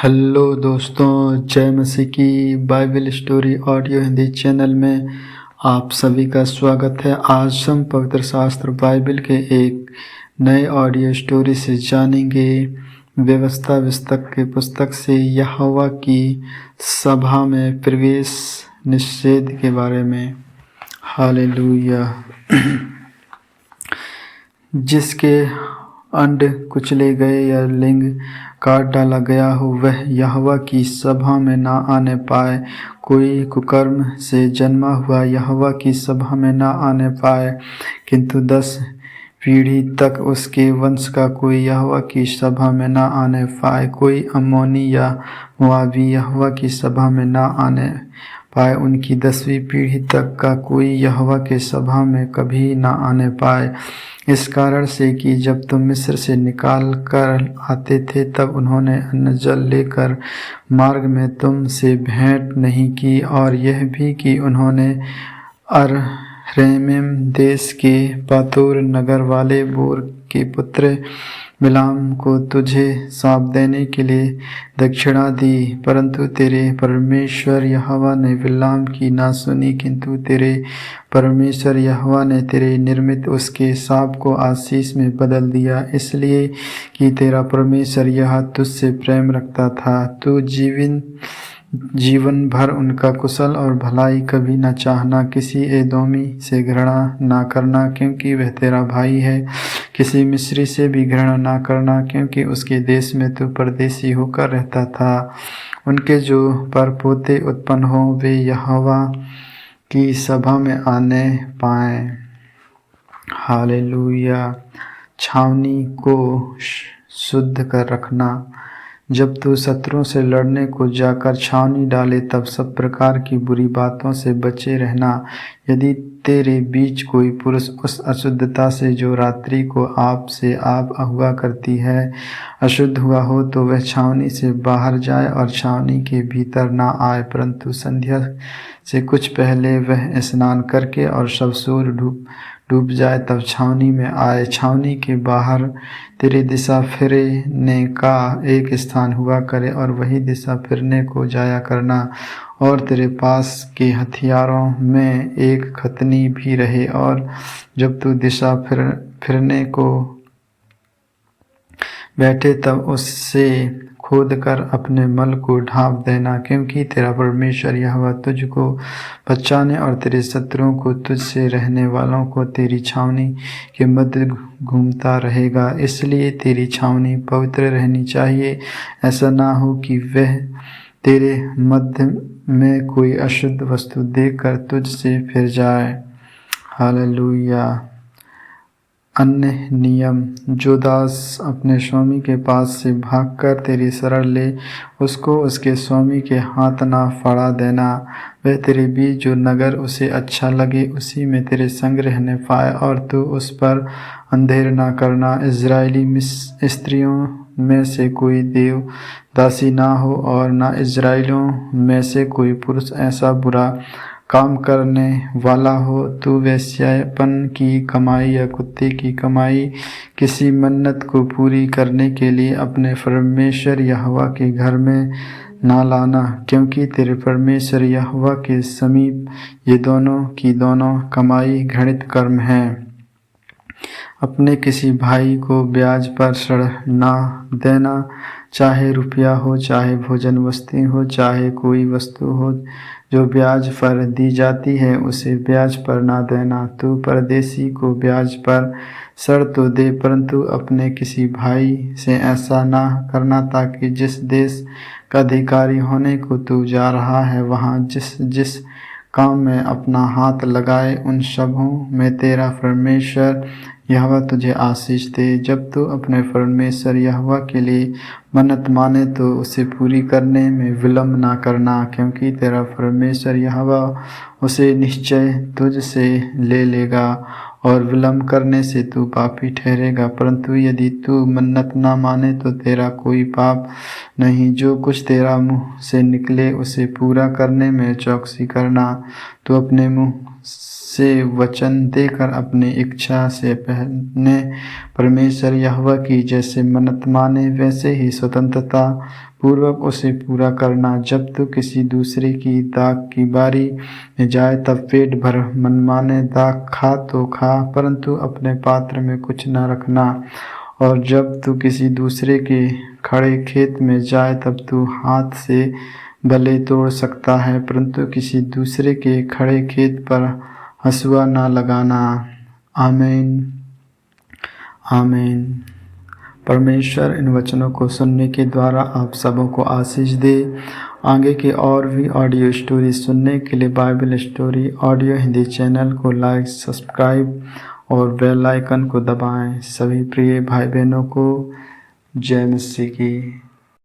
Hello दोस्तों, जय मसीह की Bible story audio Hindi channel में आप सभी का स्वागत है। आज हम पवित्र शास्त्र बाइबल के एक नए ऑडियो स्टोरी से जानेंगे व्यवस्था पुस्तक के पुस्तक से यहोवा की सभा में प्रवेश निषेध के बारे में। हालेलुया। जिसके अंड कुचले गए या लिंग काट डाला गया हो वह यहोवा की सभा में ना आने पाए। कोई कुकर्म से जन्मा हुआ यहोवा की सभा में ना आने पाए, किंतु 10 पीढ़ी तक उसके वंश का कोई यहोवा की सभा में ना आने पाए। कोई अम्मोनी या मोआबी यहोवा की सभा में ना आने पाए। उनकी 10वीं पीढ़ी तक का कोई यहोवा के सभा में कभी ना आने पाए। इस कारण से कि जब तुम मिस्र से निकाल कर आते थे तब उन्होंने अन्न जल लेकर मार्ग में तुम से भेंट नहीं की, और यह भी कि उन्होंने अरहैम देश के पातोर नगर वाले बोर के पुत्र बिलाम को तुझे साप देने के लिए दक्षिणा दी। परंतु तेरे परमेश्वर यहोवा ने बिलाम की ना सुनी, किंतु तेरे परमेश्वर यहोवा ने तेरे निर्मित उसके साप को आशीष में बदल दिया, इसलिए कि तेरा परमेश्वर यह तुझसे प्रेम रखता था। तू जीवन भर उनका कुशल और भलाई कभी न चाहना। किसी एदोमी से घृणा ना करना, क्योंकि वह तेरा भाई है। किसी मिस्री से भी घृणा ना करना, क्योंकि उसके देश में तू परदेशी होकर रहता था। उनके जो परपोते उत्पन्न हो वे यहोवा की सभा में आने पाएं। हालेलुया। छावनी को शुद्ध कर रखना। जब तू शत्रुओं से लड़ने को जाकर छावनी डाले तब सब प्रकार की बुरी बातों से बचे रहना। यदि तेरे बीच कोई पुरुष उस अशुद्धता से जो रात्रि को आप से आप हुआ करती है अशुद्ध हुआ हो, तो वह छावनी से बाहर जाए और छावनी के भीतर ना आए, परंतु संध्या से कुछ पहले वह स्नान करके और सब सूर्य डूब जाए तब छावनी में आए। छावनी के बाहर तेरे दिशा फिरने का एक स्थान हुआ करे और वही दिशा फिरने को जाया करना, और तेरे पास के हथियारों में एक खतनी भी रहे, और जब तू दिशा फिरने को बैठे तब उससे खोद कर अपने मल को ढांप देना, क्योंकि तेरा परमेश्वर यहोवा तुझको बचाने और तेरे शत्रुओं को तुझसे रहने वालों को तेरी छावनी के मध्य घूमता रहेगा। इसलिए तेरी छावनी पवित्र रहनी चाहिए। ऐसा ना हो कि वह तेरे मध्य में कोई अशुद्ध वस्तु देखकर तुझसे फिर जाए। हालेलुया। अन्य नियम। जो दास अपने स्वामी के पास से भागकर तेरी शरण ले, उसको उसके स्वामी के हाथ ना फड़ा देना। वह तेरे बीच जो नगर उसे अच्छा लगे उसी में तेरे संग रहने पाए, और तू उस पर अंधेर ना करना। इज़राइली स्त्रियों में से कोई देव दासी ना हो, और ना इज़राइलियों में से कोई पुरुष ऐसा बुरा काम करने वाला हो। तू वेश्यापन की कमाई या कुत्ते की कमाई किसी मन्नत को पूरी करने के लिए अपने परमेश्वर यहोवा के घर में ना लाना, क्योंकि तेरे परमेश्वर यहोवा के समीप ये दोनों की दोनों कमाई घृणित कर्म है। अपने किसी भाई को ब्याज पर ऋण ना देना, चाहे रुपया हो, चाहे भोजन वस्तु हो, चाहे कोई वस्तु हो जो ब्याज पर दी जाती है उसे ब्याज पर ना देना। तू परदेशी को ब्याज पर ऋण तो दे, परंतु अपने किसी भाई से ऐसा ना करना, ताकि जिस देश का अधिकारी होने को तू जा रहा है वहाँ जिस काम में अपना हाथ लगाए उन सबों में तेरा परमेश्वर यहोवा तुझे आशीष दे। जब तू अपने परमेश्वर यहोवा के लिए मन्नत माने तो उसे पूरी करने में विलम्ब ना करना, क्योंकि तेरा परमेश्वर यहोवा उसे निश्चय तुझ से ले लेगा, और विलम्ब करने से तू पापी ठहरेगा। परंतु यदि तू मन्नत ना माने तो तेरा कोई पाप नहीं। जो कुछ तेरा मुँह से निकले उसे पूरा करने में चौकसी करना। तू अपने मुँह से वचन देकर अपनी इच्छा से पहले परमेश्वर यहोवा की जैसे मन्नत माने वैसे ही स्वतंत्रता पूर्वक उसे पूरा करना। जब तू किसी दूसरे की दाख की बारी में जाए तब पेट भर मनमाने दाख खा तो खा, परंतु अपने पात्र में कुछ न रखना। और जब तू किसी दूसरे के खड़े खेत में जाए तब तू हाथ से भले तोड़ सकता है, परंतु किसी दूसरे के खड़े खेत पर हँसुआ न लगाना। आमीन आमीन। परमेश्वर इन वचनों को सुनने के द्वारा आप सबों को आशीष दे। आगे के और भी ऑडियो स्टोरी सुनने के लिए Bible story audio Hindi channel को लाइक, सब्सक्राइब और बेल आइकन को दबाएं। सभी प्रिय भाई बहनों को जय मसीह की।